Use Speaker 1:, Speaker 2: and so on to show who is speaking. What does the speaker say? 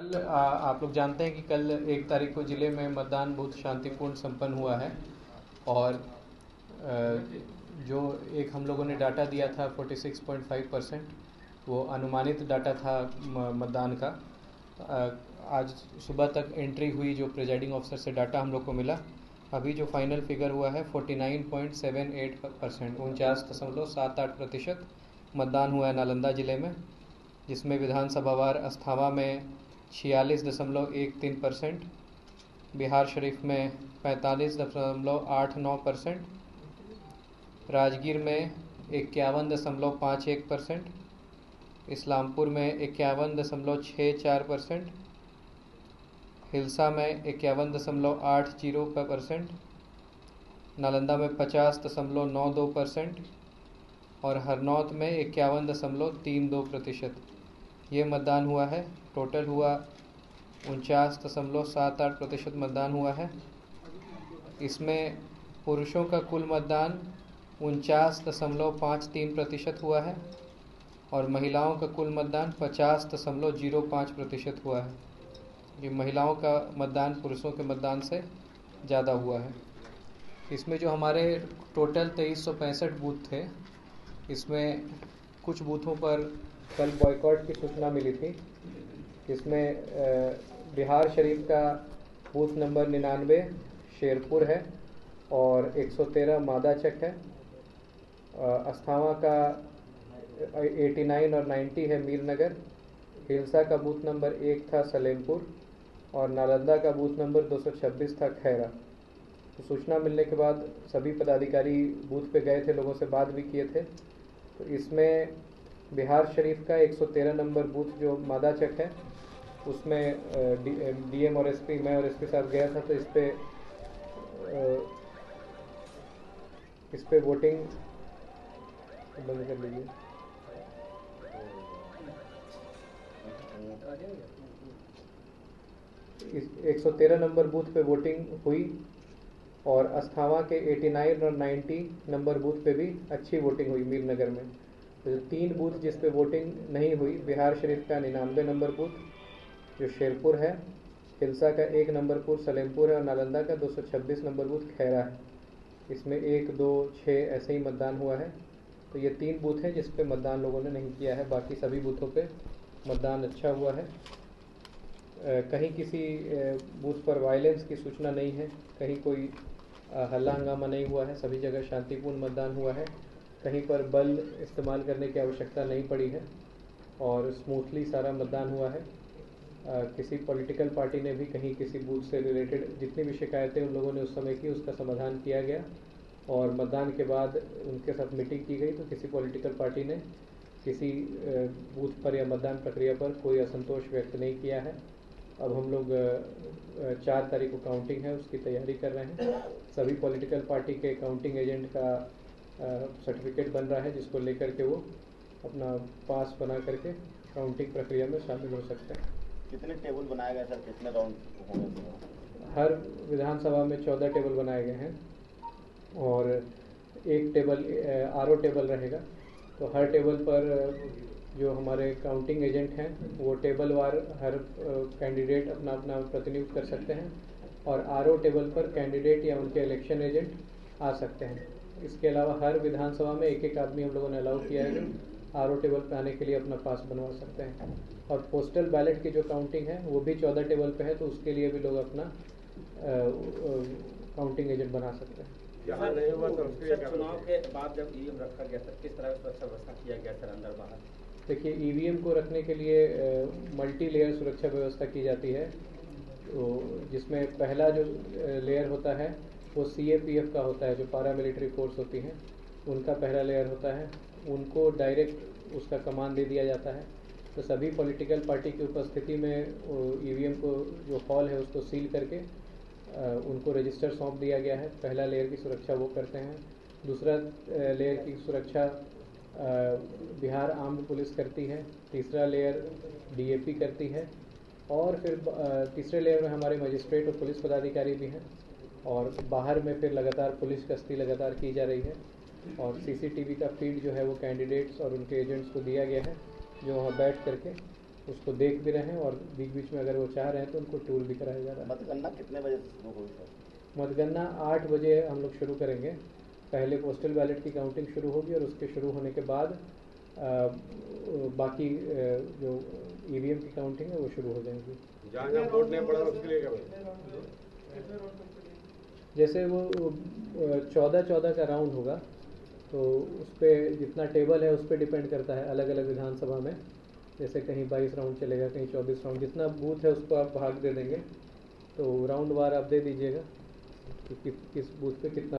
Speaker 1: आप लोग जानते हैं कि कल 1 तारीख को ज़िले में मतदान बहुत शांतिपूर्ण संपन्न हुआ है। और जो एक हम लोगों ने डाटा दिया था 46.5%, वो अनुमानित डाटा था मतदान का। आज सुबह तक एंट्री हुई जो प्रिजाइडिंग ऑफिसर से डाटा हम लोग को मिला। अभी जो फाइनल फिगर हुआ है 49.78%, 49.78% मतदान हुआ है नालंदा ज़िले में, जिसमें विधानसभावार अस्थावा में 46.13%, बिहार शरीफ में 45.89%, राजगीर में 51.51%, इस्लामपुर में 51.64%, हिल्सा में 51.80%, नालंदा में 50.92% और हरनौत में 51.32%। ये मतदान हुआ है। टोटल हुआ 49.78% मतदान हुआ है। इसमें पुरुषों का कुल मतदान 49.53% हुआ है और महिलाओं का कुल मतदान 50.05% हुआ है। ये महिलाओं का मतदान पुरुषों के मतदान से ज़्यादा हुआ है। इसमें जो हमारे टोटल 2365 बूथ थे, इसमें कुछ बूथों पर कल बॉयकॉट की सूचना मिली थी, जिसमें बिहार शरीफ का बूथ नंबर 99 शेरपुर है और 113 मादाचक है। अस्थावा का 89 और 90 है मीरनगर। हिल्सा का बूथ नंबर 1 था सलेमपुर और नालंदा का बूथ नंबर 226 था खैरा। तो सूचना मिलने के बाद सभी पदाधिकारी बूथ पे गए थे, लोगों से बात भी किए थे। तो इसमें बिहार शरीफ का 113 नंबर बूथ जो मादाचक है, उसमें डीएम और एसपी, मैं और एसपी साहब गया था। तो इस पे वोटिंग बंद कर लीजिए। 113 नंबर बूथ पे वोटिंग हुई और अस्थावा के 89 और 90 नंबर बूथ पे भी अच्छी वोटिंग हुई मीरनगर में। तो 3 बूथ जिस पे वोटिंग नहीं हुई, बिहार शरीफ का 99 नंबर बूथ जो शेरपुर है, हिल्सा का 1 नंबर बूथ सलेमपुर है और नालंदा का 226 नंबर बूथ खैरा है। इसमें 1, 2, 6 ऐसे ही मतदान हुआ है। तो ये 3 बूथ हैं जिस पे मतदान लोगों ने नहीं किया है। बाकी सभी बूथों पे मतदान अच्छा हुआ है। कहीं किसी बूथ पर वायलेंस की सूचना नहीं है, कहीं कोई हल्ला हंगामा नहीं हुआ है। सभी जगह शांतिपूर्ण मतदान हुआ है। कहीं पर बल इस्तेमाल करने की आवश्यकता नहीं पड़ी है और स्मूथली सारा मतदान हुआ है। किसी पॉलिटिकल पार्टी ने भी कहीं किसी बूथ से रिलेटेड जितनी भी शिकायतें उन लोगों ने उस समय की, उसका समाधान किया गया और मतदान के बाद उनके साथ मीटिंग की गई। तो किसी पॉलिटिकल पार्टी ने किसी बूथ पर या मतदान प्रक्रिया पर कोई असंतोष व्यक्त नहीं किया है। अब हम लोग 4 तारीख को काउंटिंग है, उसकी तैयारी कर रहे हैं। सभी पॉलिटिकल पार्टी के काउंटिंग एजेंट का सर्टिफिकेट बन रहा है, जिसको लेकर के वो अपना पास बना करके काउंटिंग प्रक्रिया में शामिल हो सकते हैं।
Speaker 2: कितने टेबल बनाए गए सर, कितने राउंड होंगे?
Speaker 1: हर विधानसभा में 14 टेबल बनाए गए हैं और एक टेबल आरओ टेबल रहेगा। तो हर टेबल पर जो हमारे काउंटिंग एजेंट हैं वो टेबल वार हर कैंडिडेट अपना अपना प्रतिनिधित्व कर सकते हैं और आरओ टेबल पर कैंडिडेट या उनके इलेक्शन एजेंट आ सकते हैं। इसके अलावा हर विधानसभा में एक आदमी हम लोगों ने अलाउ किया है जो आरओ टेबल पर आने के लिए अपना पास बनवा सकते हैं। और पोस्टल बैलेट की जो काउंटिंग है वो भी 14 टेबल पे है, तो उसके लिए भी लोग अपना काउंटिंग एजेंट बना सकते हैं।
Speaker 3: चुनाव के बाद जब ईवीएम रखा गया सर, किस तरह सुरक्षा व्यवस्था किया गया सर अंदर बाहर?
Speaker 1: देखिए, ईवीएम को रखने के लिए मल्टी लेयर सुरक्षा व्यवस्था की जाती है। तो जिसमें पहला जो लेयर होता है वो सीएपीएफ का होता है, जो पैरामिलिट्री फोर्स होती हैं, उनका पहला लेयर होता है। उनको डायरेक्ट उसका कमान दे दिया जाता है। तो सभी पॉलिटिकल पार्टी की उपस्थिति में ईवीएम को जो हॉल है उसको सील करके उनको रजिस्टर सौंप दिया गया है। पहला लेयर की सुरक्षा वो करते हैं। दूसरा लेयर की सुरक्षा बिहार आर्म्ड पुलिस करती है। तीसरा लेयर डीएपी करती है और फिर तीसरे लेयर में हमारे मजिस्ट्रेट और पुलिस पदाधिकारी भी हैं और बाहर में फिर लगातार पुलिस गश्ती लगातार की जा रही है और सीसीटीवी का फीड जो है वो कैंडिडेट्स और उनके एजेंट्स को दिया गया है, जो वहाँ बैठ करके उसको देख भी रहे हैं और बीच बीच में अगर वो चाह रहे हैं तो उनको टूर भी कराया जा रहा है।
Speaker 2: मतगणना कितने बजे से शुरू हुई सर?
Speaker 1: मतगणना 8 बजे हम लोग शुरू करेंगे। पहले पोस्टल बैलेट की काउंटिंग शुरू होगी और उसके शुरू होने के बाद बाकी जो ईवीएम की काउंटिंग है वो शुरू हो जाएंगी।
Speaker 4: जहाँ जहाँ वोट नहीं पड़ा उसके लिए क्या बोले?
Speaker 1: जैसे वो 14-14 का राउंड होगा तो उस पर जितना टेबल है उस पर डिपेंड करता है अलग अलग विधानसभा में। जैसे कहीं 22 राउंड चलेगा, कहीं 24 राउंड, जितना बूथ है उसको आप भाग दे देंगे तो राउंड वार आप दे दीजिएगा कि किस बूथ पे कितना